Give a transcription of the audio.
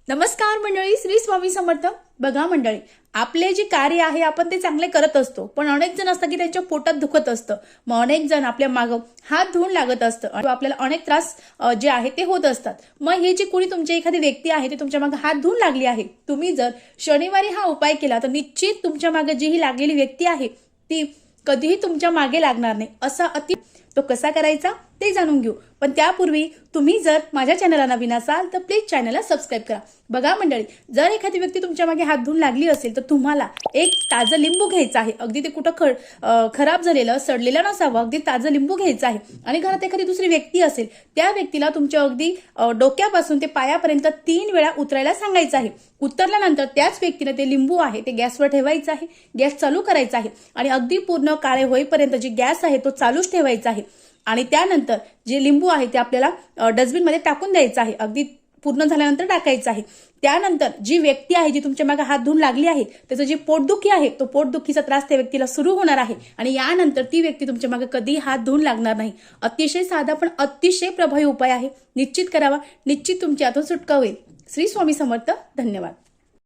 नमस्कार मंडळी, श्री स्वामी समर्थ. बघा मंडळी, आपले जे कार्य आहे आपण ते चांगले करत असतो, पण अनेक जण असतात की त्यांच्या पोटात दुखत असतं. मग अनेक जण आपल्या मागं हात धुवून लागत असतं आणि आपल्याला अनेक त्रास जे आहे ते होत असतात. मग हे जे कोणी तुमची एखादी व्यक्ती आहे ती तुमच्या मागे हात धुवून लागली आहे, तुम्ही जर शनिवारी हा उपाय केला तर निश्चित तुमच्या मागे जी ही लागलेली व्यक्ती आहे ती कधीही तुमच्या मागे लागणार नाही. असा तो कसा करायचा ते जाणून घेऊ. पण त्यापूर्वी तुम्ही जर माझ्या चॅनलला नवीन असाल तर प्लीज चॅनलला सबस्क्राईब करा. बघा मंडळी, जर एखादी व्यक्ती तुमच्या मागे हात धुवून लागली असेल तर तुम्हाला एक ताजं लिंबू घ्यायचं आहे. अगदी ते कुठं खराब झालेलं सडलेलं नसावं, अगदी ताजं लिंबू घ्यायचं आहे. आणि घरात एखादी दुसरी व्यक्ती असेल त्या व्यक्तीला तुमच्या अगदी डोक्यापासून ते पायापर्यंत 3 वेळा उतरायला सांगायचं आहे. उतरल्यानंतर त्याच व्यक्तीने ते लिंबू आहे ते गॅसवर ठेवायचं आहे, गॅस चालू करायचा आहे आणि अगदी पूर्ण काळे होईपर्यंत जी गॅस आहे तो चालूच ठेवायचा आहे. आणि त्यानंतर जे लिंबू आहे ते आपल्याला डस्टबिनमध्ये टाकून द्यायचं आहे. अगदी पूर्ण झाल्यानंतर टाकायचं आहे. त्यानंतर जी व्यक्ती आहे जी तुमच्या मागे हात धुवून लागली आहे त्याचं जे पोटदुखी आहे तो पोटदुखीचा त्रास त्या व्यक्तीला सुरू होणार आहे आणि यानंतर ती व्यक्ती तुमच्या मागे कधी हात धुवून लागणार नाही. अतिशय साधा पण अतिशय प्रभावी उपाय आहे. निश्चित करावा, निश्चित तुमची यातून सुटका होईल. श्री स्वामी समर्थ. धन्यवाद.